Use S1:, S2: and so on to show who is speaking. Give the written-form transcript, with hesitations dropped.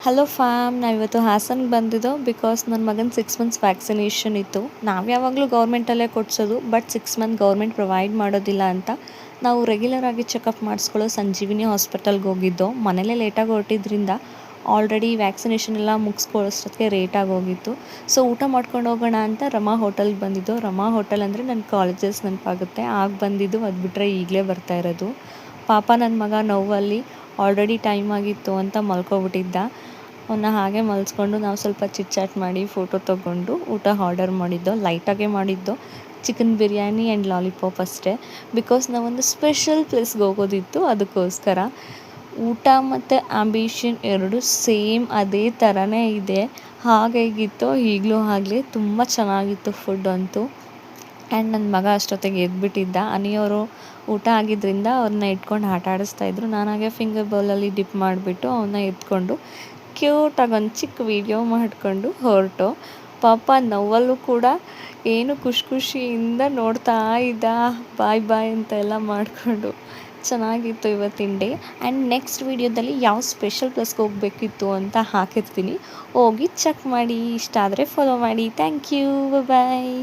S1: Hello fam, ನಾವಿವತ್ತು ಹಾಸನ್ಗೆ ಬಂದಿದ್ದೋ because ನನ್ನ ಮಗನ 6 ಮಂತ್ಸ್ ವ್ಯಾಕ್ಸಿನೇಷನ್ ಇತ್ತು. ನಾವು ಯಾವಾಗಲೂ ಗೌರ್ಮೆಂಟಲ್ಲೇ ಕೊಡಿಸೋದು, ಬಟ್ 6 ಮಂತ್ ಗೌರ್ಮೆಂಟ್ ಪ್ರೊವೈಡ್ ಮಾಡೋದಿಲ್ಲ ಅಂತ ನಾವು ರೆಗ್ಯುಲರ್ ಆಗಿ ಚೆಕಪ್ ಮಾಡಿಸ್ಕೊಳ್ಳೋ ಸಂಜೀವಿನಿ ಹಾಸ್ಪಿಟಲ್ಗೆ ಹೋಗಿದ್ದೋ. ಮನೇಲೇ ಲೇಟಾಗಿ ಹೊರಟಿದ್ರಿಂದ ಆಲ್ರೆಡಿ ವ್ಯಾಕ್ಸಿನೇಷನ್ ಎಲ್ಲ ಮುಗಿಸ್ಕೊಳ್ಳೋಷ್ಟೊತ್ತಿಗೆ ಲೇಟಾಗಿ ಹೋಗಿತ್ತು. ಸೊ ಊಟ ಮಾಡ್ಕೊಂಡು ಹೋಗೋಣ ಅಂತ ರಮಾ ಹೋಟೆಲ್ಗೆ ಬಂದಿದ್ದು. ರಮಾ ಹೋಟೆಲ್ ಅಂದರೆ ನನ್ನ ಕಾಲೇಜಸ್ ನೆನಪಾಗುತ್ತೆ, ಆಗ ಬಂದಿದ್ದು. ಅದು ಬಿಟ್ಟರೆ ಈಗಲೇ ಬರ್ತಾ ಇರೋದು. ಪಾಪ ನನ್ನ ಮಗ ನೋವಲ್ಲಿ ಆಲ್ರೆಡಿ ಟೈಮ್ ಆಗಿತ್ತು ಅಂತ ಮಲ್ಕೊಬಿಟ್ಟಿದ್ದ. ಅವನ್ನ ಹಾಗೆ ಮಲ್ಸ್ಕೊಂಡು ನಾವು ಸ್ವಲ್ಪ ಚಿಟ್ ಮಾಡಿ ಫೋಟೋ ತೊಗೊಂಡು ಊಟ ಆರ್ಡರ್ ಮಾಡಿದ್ದೋ. ಲೈಟಾಗೇ ಮಾಡಿದ್ದೋ, ಚಿಕನ್ ಬಿರಿಯಾನಿ ಆ್ಯಂಡ್ ಲಾಲಿಪಾಪ್ ಅಷ್ಟೇ. ಬಿಕಾಸ್ ನಾವೊಂದು ಸ್ಪೆಷಲ್ ಪ್ಲೇಸ್ಗೆ ಹೋಗೋದಿತ್ತು, ಅದಕ್ಕೋಸ್ಕರ. ಊಟ ಮತ್ತು ಆಂಬಿಷನ್ ಎರಡೂ ಸೇಮ್ ಅದೇ ಥರನೇ ಇದೆ. ಹಾಗೇಗಿತ್ತೋ ಈಗಲೂ ಆಗಲೇ ತುಂಬ ಚೆನ್ನಾಗಿತ್ತು ಫುಡ್ ಅಂತೂ. ಆ್ಯಂಡ್ ನನ್ನ ಮಗ ಅಷ್ಟೊತ್ತಿಗೆ ಎದ್ಬಿಟ್ಟಿದ್ದ. ಅನಿಯವರು ಊಟ ಆಗಿದ್ದರಿಂದ ಅವ್ರನ್ನ ಇಟ್ಕೊಂಡು ಆಟ ಆಡಿಸ್ತಾಯಿದ್ರು. ನಾನು ಹಾಗೆ ಫಿಂಗರ್ ಬೌಲಲ್ಲಿ ಡಿಪ್ ಮಾಡಿಬಿಟ್ಟು ಅವನ್ನ ಎತ್ಕೊಂಡು ಕ್ಯೂಟಾಗಿ ಒಂದು ಚಿಕ್ಕ ವೀಡಿಯೋ ಮಾಡಿಕೊಂಡು ಹೊರಟು. ಪಾಪ ನೋವಲ್ಲೂ ಕೂಡ ಏನು ಖುಷಿಯಿಂದ ನೋಡ್ತಾ ಇದ್ದ, ಬಾಯ್ ಬಾಯ್ ಅಂತ ಎಲ್ಲ ಮಾಡಿಕೊಂಡು. ಚೆನ್ನಾಗಿತ್ತು ಇವತ್ತಿನ ಡೇ. ಆ್ಯಂಡ್ ನೆಕ್ಸ್ಟ್ ವೀಡಿಯೋದಲ್ಲಿ ಯಾವ ಸ್ಪೆಷಲ್ ಪ್ಲೇಸ್ಗೆ ಹೋಗಬೇಕಿತ್ತು ಅಂತ ಹಾಕಿರ್ತೀನಿ, ಹೋಗಿ ಚೆಕ್ ಮಾಡಿ. ಇಷ್ಟ ಆದರೆ ಫಾಲೋ ಮಾಡಿ. Thank you, bye.